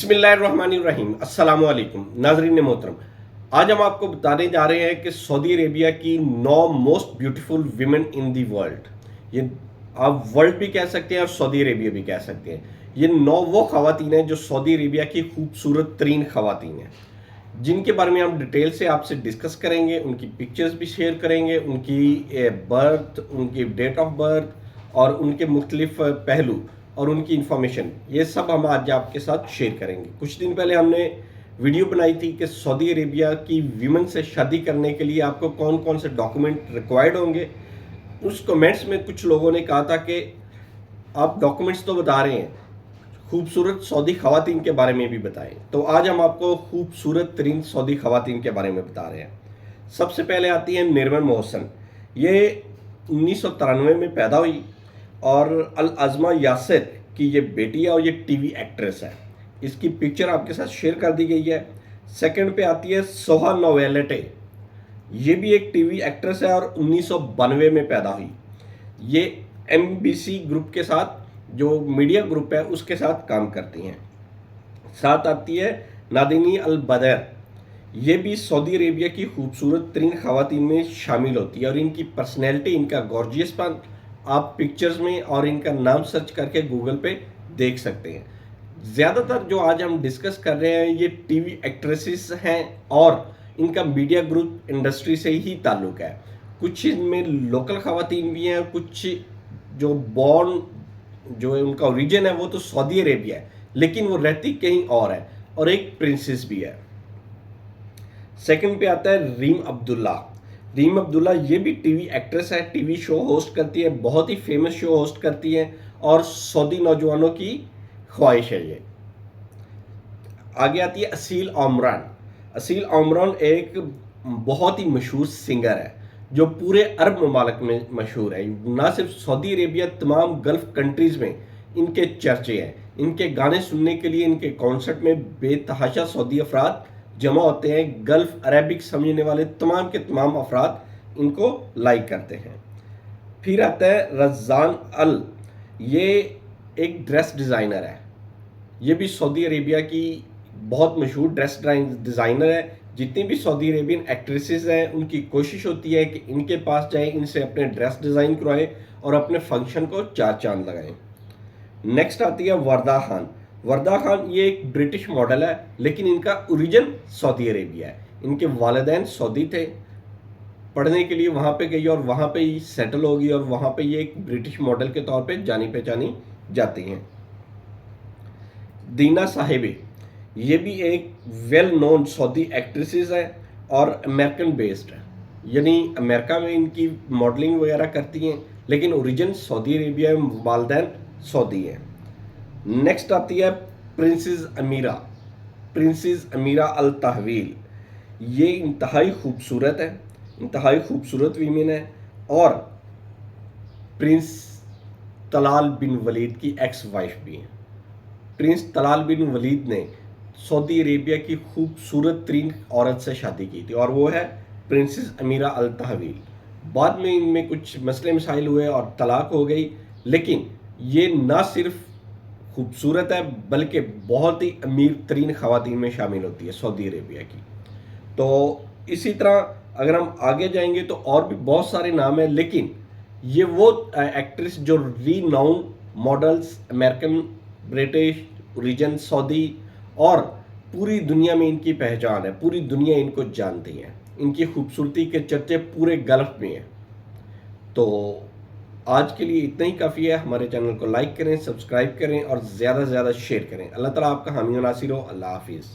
बिस्मिल्लाहिर्रहमानिर्रहीम अस्सलाम वालेकुम नाजरीन मोहतरम। आज हम आपको बताने जा रहे हैं कि सऊदी अरेबिया की 9 most beautiful women in the world. ये आप वर्ल्ड भी कह सकते हैं और सऊदी अरेबिया भी कह सकते हैं। ये 9 वो खवातीन हैं जो सऊदी अरेबिया की खूबसूरत तरीन खवातीन हैं, जिनके बारे में हम डिटेल से आपसे डिस्कस करेंगे। उनकी पिक्चर्स भी शेयर करेंगे, उनकी बर्थ, उनकी डेट ऑफ बर्थ और उनके मुख्तलिफ पहलू और उनकी इन्फॉर्मेशन, ये सब हम आज आपके साथ शेयर करेंगे। कुछ दिन पहले हमने वीडियो बनाई थी कि सऊदी अरेबिया की वीमेन से शादी करने के लिए आपको कौन कौन से डॉक्यूमेंट रिक्वायर्ड होंगे। उस कमेंट्स में कुछ लोगों ने कहा था कि आप डॉक्यूमेंट्स तो बता रहे हैं, खूबसूरत सऊदी खवातीन के बारे में भी बताएं। तो आज हम आपको खूबसूरत तरीन सऊदी खवातीन के बारे में बता रहे हैं। सबसे पहले आती है निर्मन मोहसन। ये 1993 में पैदा हुई और अल अज़मा यासिर की ये बेटी है और ये टीवी एक्ट्रेस है। इसकी पिक्चर आपके साथ शेयर कर दी गई है। सेकंड पे आती है सोहा नोवेलेटे। ये भी एक टीवी एक्ट्रेस है और 1992 में पैदा हुई। ये एमबीसी ग्रुप के साथ, जो मीडिया ग्रुप है, उसके साथ काम करती हैं। साथ आती है नादिनी अल बदर। ये भी सऊदी अरेबिया की खूबसूरत तरीन खवातीन में शामिल होती है और इनकी पर्सनैलिटी, इनका गॉर्जियसपन आप पिक्चर्स में और इनका नाम सर्च करके गूगल पे देख सकते हैं। ज़्यादातर जो आज हम डिस्कस कर रहे हैं ये टीवी एक्ट्रेसेस हैं और इनका मीडिया ग्रुप इंडस्ट्री से ही ताल्लुक़ है। कुछ इनमें लोकल खवातीन भी हैं, कुछ जो बॉर्न, जो है उनका ओरिजिन है वो तो सऊदी अरेबिया है, लेकिन वो रहती कहीं और है, और एक प्रिंसेस भी है। सेकंड पे आता है रीम अब्दुल्ला। रीम अब्दुल्ला ये भी टीवी एक्ट्रेस है, टीवी शो होस्ट करती है, बहुत ही फेमस शो होस्ट करती है और सऊदी नौजवानों की ख्वाहिश है ये। आगे आती है असील ओमरान। असील ओमरान एक बहुत ही मशहूर सिंगर है जो पूरे अरब ममालिक में मशहूर है। ना सिर्फ सऊदी अरेबिया, तमाम गल्फ कंट्रीज़ में इनके चर्चे हैं। इनके गाने सुनने के लिए इनके कॉन्सर्ट में बेतहाशा सऊदी अफराद जमा होते हैं। गल्फ अरेबिक समझने वाले तमाम के तमाम अफराद इनको लाइक करते हैं। फिर आता है रज़ान अल। ये एक ड्रेस डिज़ाइनर है। ये भी सऊदी अरेबिया की बहुत मशहूर ड्रेस डिज़ाइनर है। जितनी भी सऊदी अरेबियन एक्ट्रेसेस हैं उनकी कोशिश होती है कि इनके पास जाएं, इनसे अपने ड्रेस डिज़ाइन करवाएं और अपने फंक्शन को चार चांद लगाएं। नेक्स्ट आती है वर्दा खान। वर्दा खान ये एक ब्रिटिश मॉडल है, लेकिन इनका ओरिजिन सऊदी अरेबिया है। इनके वालिदैन सऊदी थे, पढ़ने के लिए वहाँ पे गई और वहाँ पे ही सेटल हो गई और वहाँ पे ये एक ब्रिटिश मॉडल के तौर पे जानी पहचानी जाती हैं। दीना साहिबी ये भी एक वेल नोन सऊदी एक्ट्रेसेस है और अमेरिकन बेस्ड है, यानी अमेरिका में इनकी मॉडलिंग वगैरह करती हैं, लेकिन ओरिजिन सऊदी अरेबिया में वालिदैन सऊदी हैं। नेक्स्ट आती है प्रिंसेस अमीरा। प्रिंसेस अमीरा अल तहवील। ये इंतहाई खूबसूरत है, इंतहाई खूबसूरत वीमेन है और प्रिंस तलाल बिन वलीद की एक्स वाइफ भी है। प्रिंस तलाल बिन वलीद ने सऊदी अरेबिया की खूबसूरत तरीन औरत से शादी की थी और वो है प्रिंसेस अमीरा अल तहवील। बाद में इनमें कुछ मसले मसाइल हुए और तलाक हो गई, लेकिन ये ना सिर्फ खूबसूरत है बल्कि बहुत ही अमीर तरीन खवातीन में शामिल होती है सऊदी अरेबिया की। तो इसी तरह अगर हम आगे जाएंगे तो और भी बहुत सारे नाम हैं, लेकिन ये वो एक्ट्रेस जो renowned models, American, British, origin Saudi, और पूरी दुनिया में इनकी पहचान है, पूरी दुनिया इनको जानती है। इनकी खूबसूरती के चर्चे पूरे गल्फ में हैं। तो आज के लिए इतना ही काफ़ी है। हमारे चैनल को लाइक करें, सब्सक्राइब करें और ज़्यादा से ज़्यादा शेयर करें। अल्लाह ताला आपका हामी और नासिर हो। अल्लाह हाफिज़।